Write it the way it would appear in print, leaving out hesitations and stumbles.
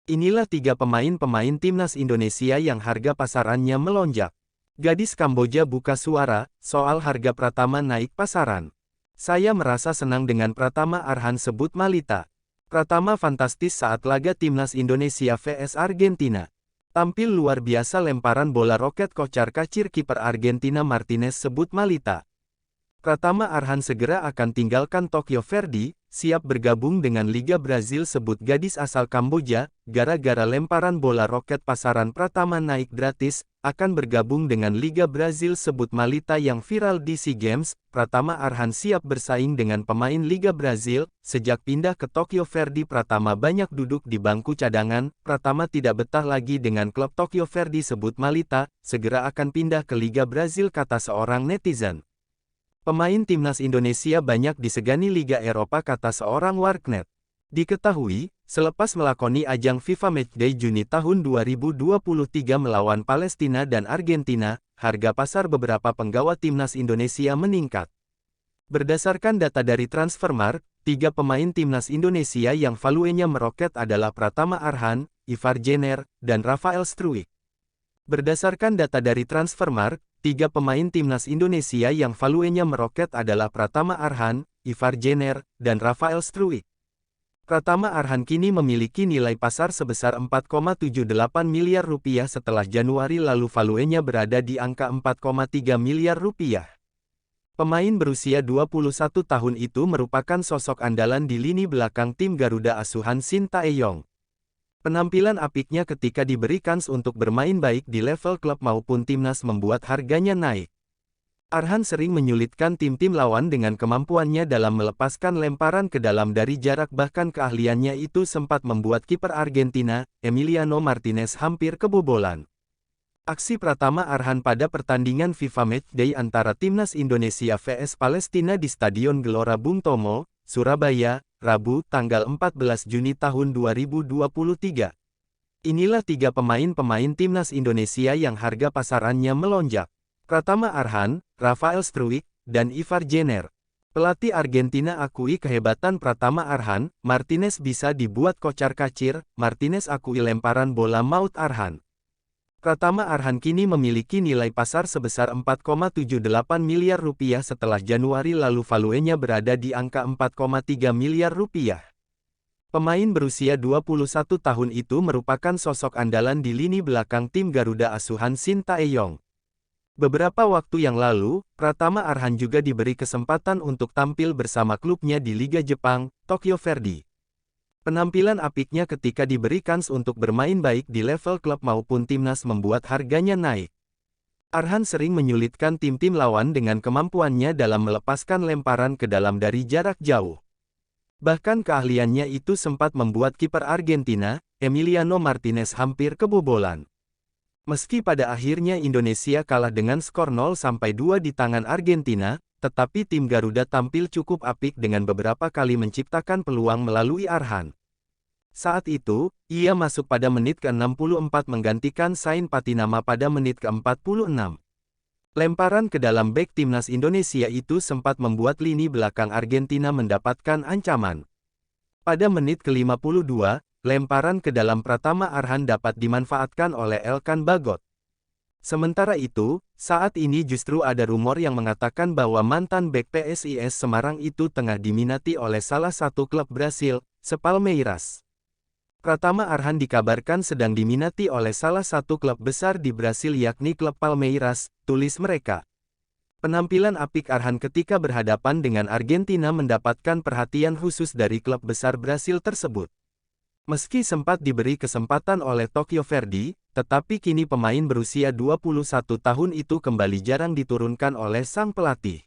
Inilah tiga pemain-pemain timnas Indonesia yang harga pasarannya melonjak. Gadis Kamboja buka suara soal harga Pratama naik pasaran. Saya merasa senang dengan Pratama, Arhan sebut Malita. Pratama fantastis saat laga timnas Indonesia vs Argentina. Tampil luar biasa lemparan bola roket kocar-kacir kiper Argentina Martinez sebut Malita. Pratama Arhan segera akan tinggalkan Tokyo Verdy, siap bergabung dengan Liga Brazil sebut gadis asal Kamboja, gara-gara lemparan bola roket pasaran Pratama naik gratis, akan bergabung dengan Liga Brazil sebut Malita yang viral di SEA Games. Pratama Arhan siap bersaing dengan pemain Liga Brazil. Sejak pindah ke Tokyo Verdy, Pratama banyak duduk di bangku cadangan. Pratama tidak betah lagi dengan klub Tokyo Verdy sebut Malita, segera akan pindah ke Liga Brazil kata seorang netizen. Pemain timnas Indonesia banyak disegani Liga Eropa kata seorang warganet. Diketahui, selepas melakoni ajang FIFA Matchday Juni tahun 2023 melawan Palestina dan Argentina, harga pasar beberapa penggawa timnas Indonesia meningkat. Berdasarkan data dari Transfermarkt, tiga pemain timnas Indonesia yang valuenya meroket adalah Pratama Arhan, Ivar Jenner, dan Rafael Struijk. Berdasarkan data dari Transfermarkt, tiga pemain timnas Indonesia yang valuenya meroket adalah Pratama Arhan, Ivar Jenner, dan Rafael Struijk. Pratama Arhan kini memiliki nilai pasar sebesar 4,78 miliar rupiah setelah Januari lalu valuenya berada di angka 4,3 miliar rupiah. Pemain berusia 21 tahun itu merupakan sosok andalan di lini belakang tim Garuda asuhan Shin Tae-yong. Penampilan apiknya ketika diberi kans untuk bermain baik di level klub maupun timnas membuat harganya naik. Arhan sering menyulitkan tim-tim lawan dengan kemampuannya dalam melepaskan lemparan ke dalam dari jarak, bahkan keahliannya itu sempat membuat kiper Argentina, Emiliano Martinez hampir kebobolan. Aksi Pratama Arhan pada pertandingan FIFA Matchday antara timnas Indonesia vs Palestina di Stadion Gelora Bung Tomo, Surabaya, Rabu, tanggal 14 Juni tahun 2023. Inilah tiga pemain-pemain timnas Indonesia yang harga pasarannya melonjak. Pratama Arhan, Rafael Struijk, dan Ivar Jenner. Pelatih Argentina akui kehebatan Pratama Arhan, Martinez bisa dibuat kocar-kacir. Martinez akui lemparan bola maut Arhan. Pratama Arhan kini memiliki nilai pasar sebesar 4,78 miliar rupiah setelah Januari lalu valuenya berada di angka 4,3 miliar rupiah. Pemain berusia 21 tahun itu merupakan sosok andalan di lini belakang tim Garuda asuhan Shin Tae-yong. Beberapa waktu yang lalu, Pratama Arhan juga diberi kesempatan untuk tampil bersama klubnya di Liga Jepang, Tokyo Verdy. Penampilan apiknya ketika diberi kans untuk bermain baik di level klub maupun timnas membuat harganya naik. Arhan sering menyulitkan tim-tim lawan dengan kemampuannya dalam melepaskan lemparan ke dalam dari jarak jauh. Bahkan keahliannya itu sempat membuat kiper Argentina, Emiliano Martinez hampir kebobolan. Meski pada akhirnya Indonesia kalah dengan skor 0-2 di tangan Argentina, tetapi tim Garuda tampil cukup apik dengan beberapa kali menciptakan peluang melalui Arhan. Saat itu, ia masuk pada menit ke-64 menggantikan Sain Patinama pada menit ke-46. Lemparan ke dalam bek timnas Indonesia itu sempat membuat lini belakang Argentina mendapatkan ancaman. Pada menit ke-52, lemparan ke dalam Pratama Arhan dapat dimanfaatkan oleh Elkan Bagot. Sementara itu, saat ini justru ada rumor yang mengatakan bahwa mantan bek PSIS Semarang itu tengah diminati oleh salah satu klub Brasil, Palmeiras. Pratama Arhan dikabarkan sedang diminati oleh salah satu klub besar di Brasil yakni klub Palmeiras, tulis mereka. Penampilan apik Arhan ketika berhadapan dengan Argentina mendapatkan perhatian khusus dari klub besar Brasil tersebut. Meski sempat diberi kesempatan oleh Tokyo Verdy, tetapi kini pemain berusia 21 tahun itu kembali jarang diturunkan oleh sang pelatih.